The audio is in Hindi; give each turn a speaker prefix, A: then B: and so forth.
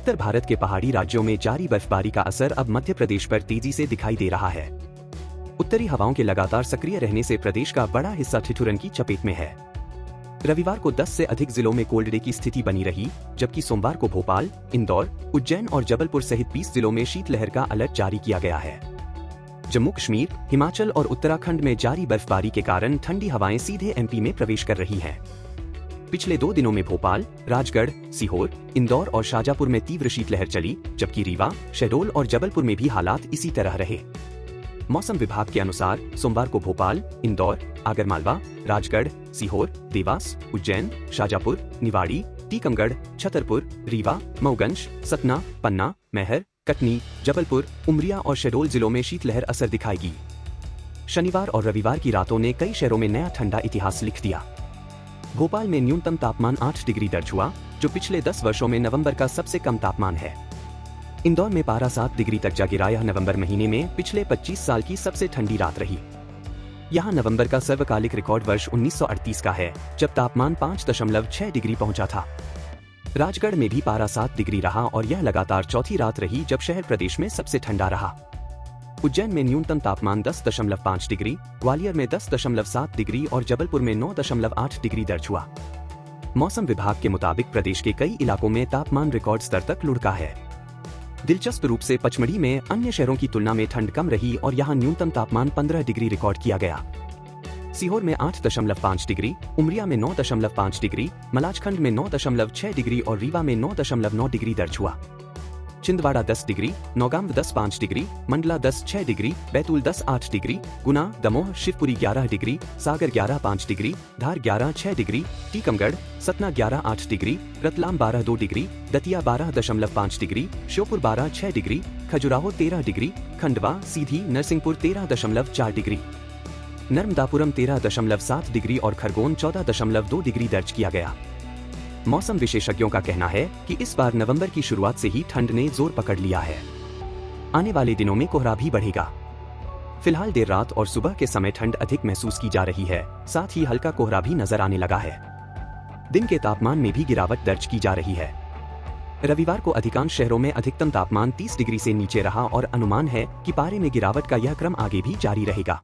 A: उत्तर भारत के पहाड़ी राज्यों में जारी बर्फबारी का असर अब मध्य प्रदेश पर तेजी से दिखाई दे रहा है। उत्तरी हवाओं के लगातार सक्रिय रहने से प्रदेश का बड़ा हिस्सा ठिठुरन की चपेट में है। रविवार को 10 से अधिक जिलों में कोल्ड डे की स्थिति बनी रही, जबकि सोमवार को भोपाल, इंदौर, उज्जैन और जबलपुर सहित 20 जिलों में शीतलहर का अलर्ट जारी किया गया है। जम्मू कश्मीर, हिमाचल और उत्तराखंड में जारी बर्फबारी के कारण ठंडी हवाएं सीधे एमपी में प्रवेश कर रही हैं। पिछले 2 दिनों में भोपाल, राजगढ़, सीहोर, इंदौर और शाजापुर में तीव्र शीतलहर चली, जबकि रीवा, शहडोल और जबलपुर में भी हालात इसी तरह रहे। मौसम विभाग के अनुसार सोमवार को भोपाल, इंदौर, आगरमालवा, राजगढ़, सीहोर, देवास, उज्जैन, शाजापुर, निवाड़ी, टीकमगढ़, छतरपुर, रीवा, मऊगंज, सतना, पन्ना, मैहर, कटनी, जबलपुर, उमरिया और शहडोल जिलों में शीतलहर असर दिखाएगी। शनिवार और रविवार की रातों ने कई शहरों में नया ठंडा इतिहास लिख दिया। भोपाल में न्यूनतम तापमान 8 डिग्री दर्ज हुआ, जो पिछले 10 वर्षों में नवंबर का सबसे कम तापमान है। इंदौर में पारा 7 डिग्री तक जा गिरा। यह नवंबर महीने में पिछले 25 साल की सबसे ठंडी रात रही। यहां नवंबर का सर्वकालिक रिकॉर्ड वर्ष 1938 का है, जब तापमान 5.6 डिग्री पहुंचा था। राजगढ़ में भी पारा 7 डिग्री रहा और यह लगातार चौथी रात रही जब शहर प्रदेश में सबसे ठंडा रहा। उज्जैन में न्यूनतम तापमान 10.5 डिग्री, ग्वालियर में 10.7 डिग्री और जबलपुर में 9.8 डिग्री दर्ज हुआ। मौसम विभाग के मुताबिक प्रदेश के कई इलाकों में तापमान रिकॉर्ड स्तर तक लुढ़का है। दिलचस्प रूप से पचमढ़ी में अन्य शहरों की तुलना में ठंड कम रही और यहां न्यूनतम तापमान 15 डिग्री रिकॉर्ड किया गया। सीहोर में 8.5 डिग्री, उमरिया में 9.5 डिग्री, मलाजखंड में 9.6 डिग्री और रीवा में 9.9 डिग्री दर्ज हुआ। Chhindwara 10 degree, Naugaon 10.5 degree, Mandla 10.6 degree, Betul 10.8 degree, Guna, Damoh, Shivpuri 11 degree, Sagar 11.5 degree, Dhar 11.6 degree, Tikamgarh, Satna 11.8 degree, Ratlam 12.2 degree, Datia 12.5 degree, Sheopur 12.6 degree, Khajuraho 13 degree, Khandwa, Sidhi, Narsinghpur 13.4 degree, Narmadapuram 13.7 degree और खरगोन 14.2 डिग्री दर्ज किया गया। मौसम विशेषज्ञों का कहना है कि इस बार नवंबर की शुरुआत से ही ठंड ने जोर पकड़ लिया है। आने वाले दिनों में कोहरा भी बढ़ेगा। फिलहाल देर रात और सुबह के समय ठंड अधिक महसूस की जा रही है, साथ ही हल्का कोहरा भी नजर आने लगा है। दिन के तापमान में भी गिरावट दर्ज की जा रही है। रविवार को अधिकांश शहरों में अधिकतम तापमान 30 डिग्री से नीचे रहा और अनुमान है कि पारे में गिरावट का यह क्रम आगे भी जारी रहेगा।